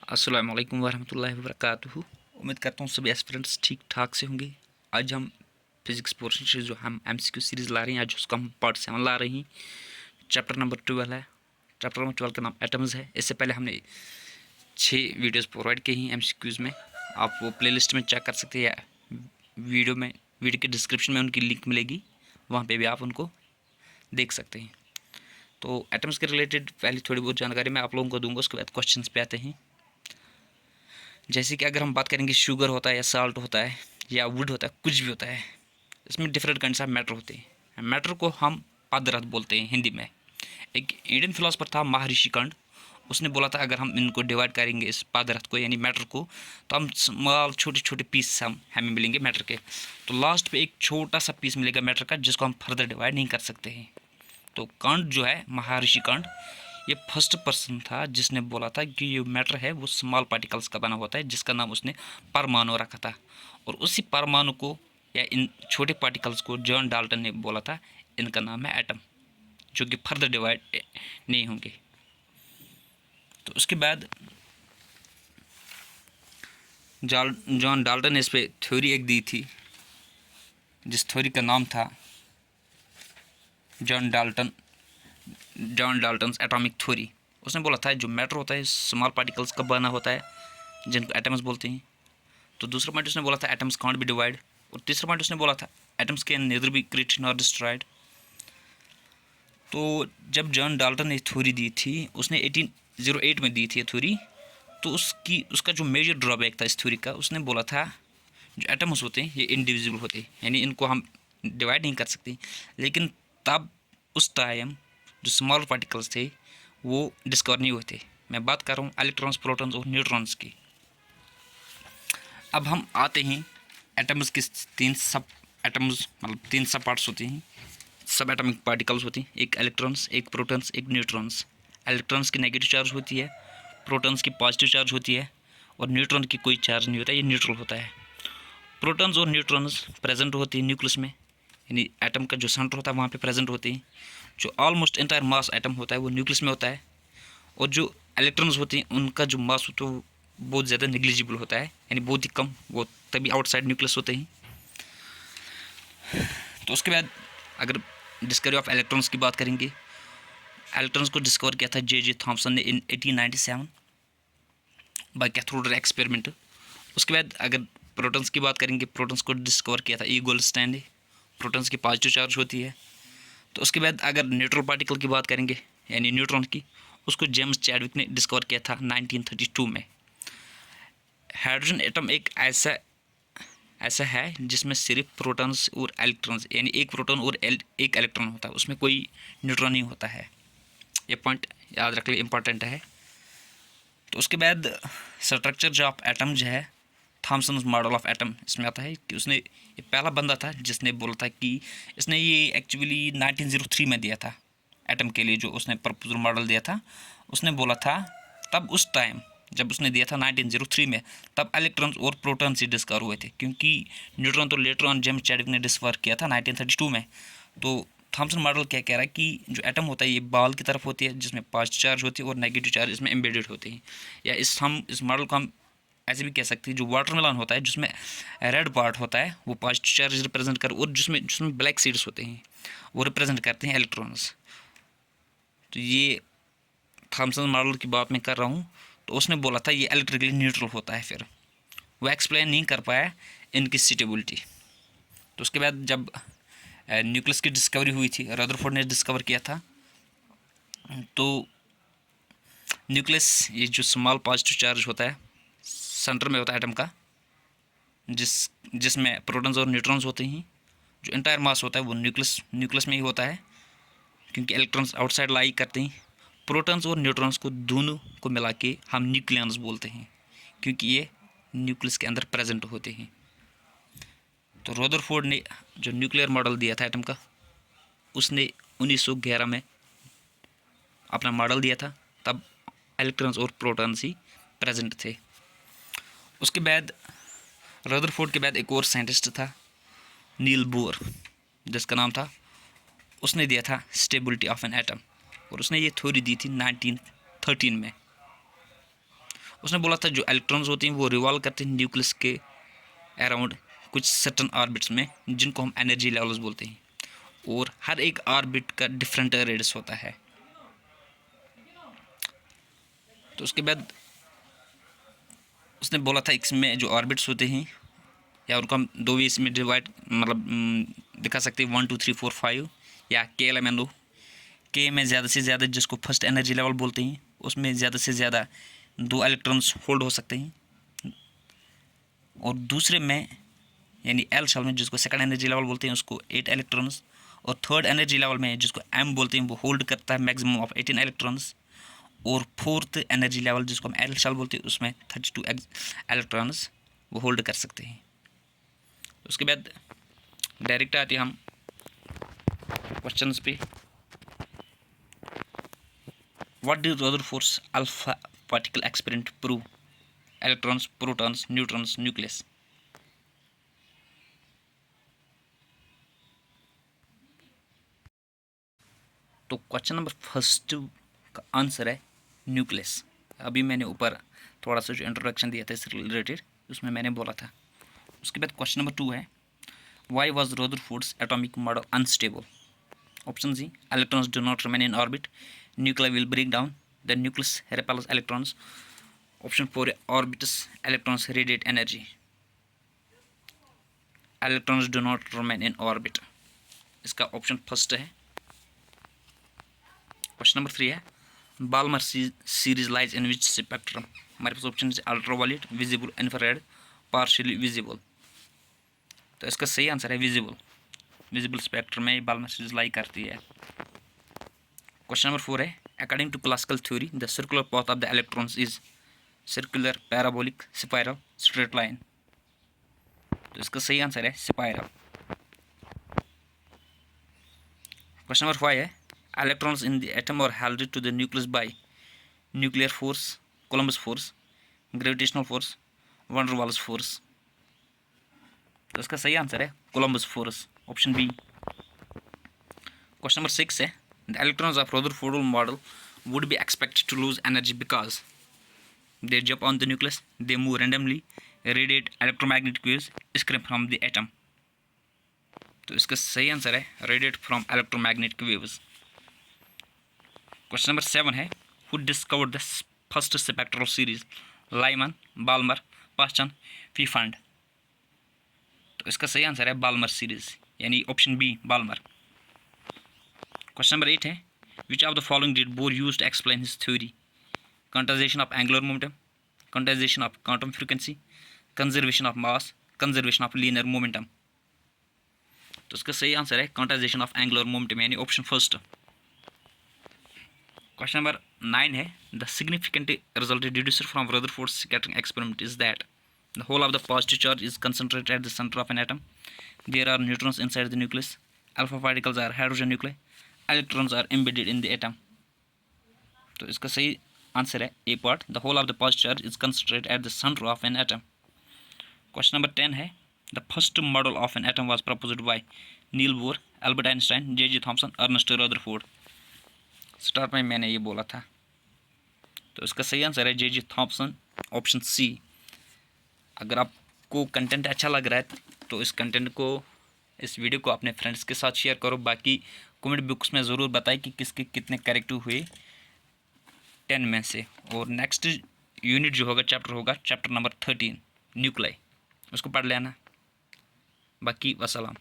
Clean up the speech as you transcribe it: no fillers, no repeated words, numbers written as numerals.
अस्सलाम वालेकुम वरहमतुल्लाहि वबरकातुहू। उम्मीद करता हूँ सभी एस्पिरेंट्स ठीक ठाक से होंगे। आज हम फिज़िक्स पोर्शन से जो हम एमसीक्यू सीरीज़ ला रहे हैं, आज उसका हम पार्ट 7 ला रहे हैं। चैप्टर नंबर 12 है। चैप्टर नंबर 12 का नाम एटम्स है। इससे पहले हमने 6 वीडियोज़ प्रोवाइड की हैं एमसीक्यूज़ में। आप वो प्लेलिस्ट में चेक कर सकते हैं या वीडियो के डिस्क्रिप्शन में उनकी लिंक मिलेगी, वहाँ पर भी आप उनको देख सकते हैं। तो एटम्स के रिलेटेड पहले थोड़ी बहुत जानकारी मैं आप लोगों को दूंगा, उसके बाद क्वेश्चंस पे आते हैं। जैसे कि अगर हम बात करेंगे, शुगर होता है या साल्ट होता है या वुड होता है, कुछ भी होता है, इसमें डिफरेंट काइंड्स ऑफ मैटर होते हैं। मैटर को हम पदार्थ बोलते हैं हिंदी में। एक इंडियन फिलोसफर था महर्षि कंड, उसने बोला था अगर हम इनको डिवाइड करेंगे इस पदार्थ को यानी मैटर को, तो हम स्मॉल छोटे छोटे पीस हमें मिलेंगे मैटर के। तो लास्ट पे एक छोटा सा पीस मिलेगा मैटर का, जिसको हम फर्दर डिवाइड नहीं कर सकते हैं। तो कंड जो है, महर्षि कंड, ये फर्स्ट पर्सन था जिसने बोला था कि ये मैटर है वो स्मॉल पार्टिकल्स का बना होता है, जिसका नाम उसने परमाणु रखा था। और उसी परमाणु को या इन छोटे पार्टिकल्स को जॉन डाल्टन ने बोला था इनका नाम है एटम, जो कि फर्दर डिवाइड नहीं होंगे। तो उसके बाद जॉन डाल्टन ने इस पर थ्योरी एक दी थी, जिस थ्योरी का नाम था जॉन डाल्टन्स एटॉमिक थ्योरी। उसने बोला था जो मैटर होता है स्मॉल पार्टिकल्स का बना होता है, जिनको एटम्स बोलते हैं। तो दूसरा पॉइंट उसने बोला था एटम्स कांट बी डिवाइड। और तीसरा पॉइंट उसने बोला था atoms can nether be created nor destroyed. तो जब जॉन डाल्टन ने थ्योरी दी थी, उसने 1808 में दी थी ये थ्योरी। तो उसका जो मेजर ड्रॉबैक था इस थ्योरी का, उसने बोला था जो एटम्स होते हैं ये इनडिविजिबल होते हैं, यानी इनको हम डिवाइड नहीं कर सकते। लेकिन तब उस टाइम जो स्मॉल पार्टिकल्स थे वो डिस्कवर नहीं हुए थे। मैं बात कर रहा हूँ इलेक्ट्रॉन्स, प्रोटॉन्स और न्यूट्रॉन्स की। अब हम आते हैं एटम्स के तीन सब पार्ट्स होते हैं, सब एटॉमिक पार्टिकल्स होती हैं। एक इलेक्ट्रॉन्स, एक प्रोटॉन्स, एक न्यूट्रॉन्स। इलेक्ट्रॉन्स की नेगेटिव चार्ज होती है, प्रोटॉन्स की पॉजिटिव चार्ज होती है, और न्यूट्रॉन की कोई चार्ज नहीं होता, ये न्यूट्रल होता है। प्रोटॉन्स और न्यूट्रॉन्स प्रेजेंट होती हैं न्यूक्लियस में, यानी एटम का जो सेंटर होता है वहाँ पे प्रेजेंट होते हैं। जो ऑलमोस्ट एंटायर मास एटम होता है वो न्यूक्लियस में होता है। और जो इलेक्ट्रॉन्स होते हैं उनका जो मास होता है वो बहुत ज़्यादा निग्लिजिबल होता है, यानी बहुत ही कम, वो तभी आउटसाइड न्यूक्लियस होते हैं। तो उसके बाद अगर डिस्कवरी ऑफ इलेक्ट्रॉन्स की बात करेंगे, इलेक्ट्रॉन्स को डिस्कवर किया था जे थॉमसन ने इन 1897 बाय कैथोड रे एक्सपेरिमेंट। उसके बाद अगर प्रोटॉन्स की बात करेंगे, प्रोटॉन्स को डिस्कवर किया था ई गोल्डस्टाइन ने। प्रोटॉन्स की पॉजिटिव चार्ज होती है। तो उसके बाद अगर न्यूट्रल पार्टिकल की बात करेंगे यानी न्यूट्रॉन की, उसको जेम्स चैडविक ने डिस्कवर किया था 1932 में। हाइड्रोजन एटम एक ऐसा है जिसमें सिर्फ प्रोटॉन्स और इलेक्ट्रॉन्स, यानी एक प्रोटॉन और एक इलेक्ट्रॉन होता है, उसमें कोई न्यूट्रॉन नहीं होता है। ये पॉइंट याद रख लिए, इंपॉर्टेंट है। तो उसके बाद स्ट्रक्चर जो ऑफ एटम जो है, थॉमसन मॉडल ऑफ एटम इसमें आता है कि उसने, ये पहला बंदा था जिसने बोला था कि इसने ये एक्चुअली 1903 में दिया था एटम के लिए, जो उसने प्रपोजल मॉडल दिया था। उसने बोला था तब उस टाइम जब उसने दिया था 1903 में, तब इलेक्ट्रॉन्स और प्रोटॉन्स ही डिस्कवर हुए थे, क्योंकि न्यूट्रॉन तो लेटर ऑन जेम्स चैडविक ने डिस्कवर किया था 1932 में। तो थॉमसन मॉडल क्या कह रहा है कि जो एटम होता है ये बॉल की तरफ होती है, जिसमें पॉजिटिव चार्ज होती है और नेगेटिव चार्ज इसमें एम्बेडेड होते हैं। या इस मॉडल को हम ऐसे भी कह सकते हैं, जो वाटरमेलन होता है जिसमें रेड पार्ट होता है वो पॉजिटिव चार्ज रिप्रेजेंट कर, और जिसमें ब्लैक सीड्स होते हैं वो रिप्रेजेंट करते हैं इलेक्ट्रॉन्स। तो ये थॉमसन मॉडल की बात मैं कर रहा हूँ। तो उसने बोला था ये इलेक्ट्रिकली न्यूट्रल होता है, फिर वो एक्सप्लेन नहीं कर पाया इनकी सुटेबिलिटी। तो उसके बाद जब न्यूक्लियस की डिस्कवरी हुई थी, रदरफोर्ड ने डिस्कवर किया था। तो न्यूक्लियस, ये जो स्मॉल पॉजिटिव चार्ज होता है सेंटर में होता है एटम का, जिसमें प्रोटॉन्स और न्यूट्रॉन्स होते हैं। जो एंटायर मास होता है वो न्यूक्लियस में ही होता है, क्योंकि इलेक्ट्रॉन्स आउटसाइड लाई करते हैं। प्रोटॉन्स और न्यूट्रॉन्स को दोनों को मिला के हम न्यूक्लियॉन्स बोलते हैं, क्योंकि ये न्यूक्लियस के अंदर प्रेजेंट होते हैं। तो रदरफोर्ड ने जो न्यूक्लियर मॉडल दिया था एटम का, उसने 1911 में अपना मॉडल दिया था, तब इलेक्ट्रॉन्स और प्रोटॉन्स ही प्रेजेंट थे। उसके बाद रदरफोर्ड के बाद एक और साइंटिस्ट था, नील बोर, जिसका नाम था, उसने दिया था स्टेबिलिटी ऑफ एन एटम, और उसने ये थ्योरी दी थी 1913 में। उसने बोला था जो इलेक्ट्रॉन्स होते हैं वो रिवॉल्व करते हैं न्यूक्लियस के अराउंड कुछ सर्टन ऑर्बिट्स में, जिनको हम एनर्जी लेवल्स बोलते हैं, और हर एक ऑर्बिट का डिफरेंट रेडियस होता है। तो उसके बाद उसने बोला था इसमें जो ऑर्बिट्स होते हैं, या उनको हम दो वे इसमें डिवाइड दिखा सकते हैं, 1 2 3 4 5, या KLMNO। के में ज़्यादा से ज़्यादा, जिसको फर्स्ट एनर्जी लेवल बोलते हैं, उसमें ज़्यादा से ज़्यादा 2 इलेक्ट्रॉन्स होल्ड हो सकते हैं, और दूसरे में यानी L शेल में, जिसको सेकंड एनर्जी लेवल बोलते हैं, उसको 8 इलेक्ट्रॉन्स, और थर्ड एनर्जी लेवल में जिसको M बोलते हैं, वो होल्ड करता है मैक्सिमम ऑफ 18 इलेक्ट्रॉन्स, और फोर्थ एनर्जी लेवल जिसको हम L शेल बोलते हैं, उसमें 32 इलेक्ट्रॉन्स वो होल्ड कर सकते हैं। उसके बाद डायरेक्ट आते हैं हम क्वेश्चंस पे। What do Rutherford's alpha particle experiment prove? Electrons, protons, neutrons, nucleus. तो क्वेश्चन नंबर फर्स्ट का आंसर है न्यूक्लियस। अभी मैंने ऊपर थोड़ा सा जो इंट्रोडक्शन दिया था इससे रिलेटेड, उसमें मैंने बोला था। उसके बाद क्वेश्चन नंबर 2 है, why was Rutherford's atomic model unstable? Option C, electrons do not remain in orbit, nuclear will break down, the nucleus repels electrons. Option 4 orbits, electrons radiate energy, electrons do not remain in orbit. इसका option first है। Question number 3 है, Balmer series lies in which spectrum? हमारे पास option है ultraviolet, visible, infrared, partially visible. तो इसका सही answer है विजिबल। विजिबल स्पेक्ट्रम में बाल्मर सीरीज लाई करती है। क्वेश्चन नंबर 4 है, according to classical theory the circular path of the electrons is circular, parabolic, spiral, straight line. तो इसका सही आंसर है स्पाइरल। क्वेश्चन नंबर 5 है, electrons in the atom are held to the nucleus by nuclear force, Columbus force, gravitational force, van der Waals force. तो इसका सही answer है Columbus force, option B. Question number 6 है, the electrons of Rutherford model would be expected to lose energy because they jump on the nucleus, they move randomly, radiate electromagnetic waves, escape from the atom। तो इसका सही answer है radiate from electromagnetic waves. Question number 7 है, who discovered the first spectral series? Lyman, Balmer, Paschen, Pfund. तो इसका सही answer है Balmer series, यानी option B Balmer. Question number 8 है, which of the following did Bohr use to explain his theory? Quantization of angular momentum, quantization of quantum frequency, conservation of mass, conservation of linear momentum। तो इसका सही answer है quantization of angular momentum, यानी option first. Question number 9 है, the significant result deduced from Rutherford's scattering experiment is that the whole of the positive charge is concentrated at the center of an atom, there are neutrons inside the nucleus, alpha particles are hydrogen nuclei, electrons are embedded in the atom। तो इसका सही answer है a part, the whole of the positive charge is concentrated at the centre of an atom. Question number 10 है, the first model of an atom was proposed by Niels Bohr, Albert Einstein, J Thomson, Ernest Rutherford. Start में मैंने ये बोला था। तो इसका सही answer है जे थॉमसन, ऑप्शन सी। अगर आपको कंटेंट अच्छा लग रहा है तो इस कंटेंट को, इस वीडियो को अपने फ्रेंड्स के साथ शेयर करो। बाकी कमेंट बॉक्स में ज़रूर बताएं कि किसके कितने करेक्ट हुए 10 में से। और नेक्स्ट यूनिट जो होगा, चैप्टर होगा चैप्टर नंबर 13 न्यूक्लियाई, उसको पढ़ लेना। बाकी वसलाम।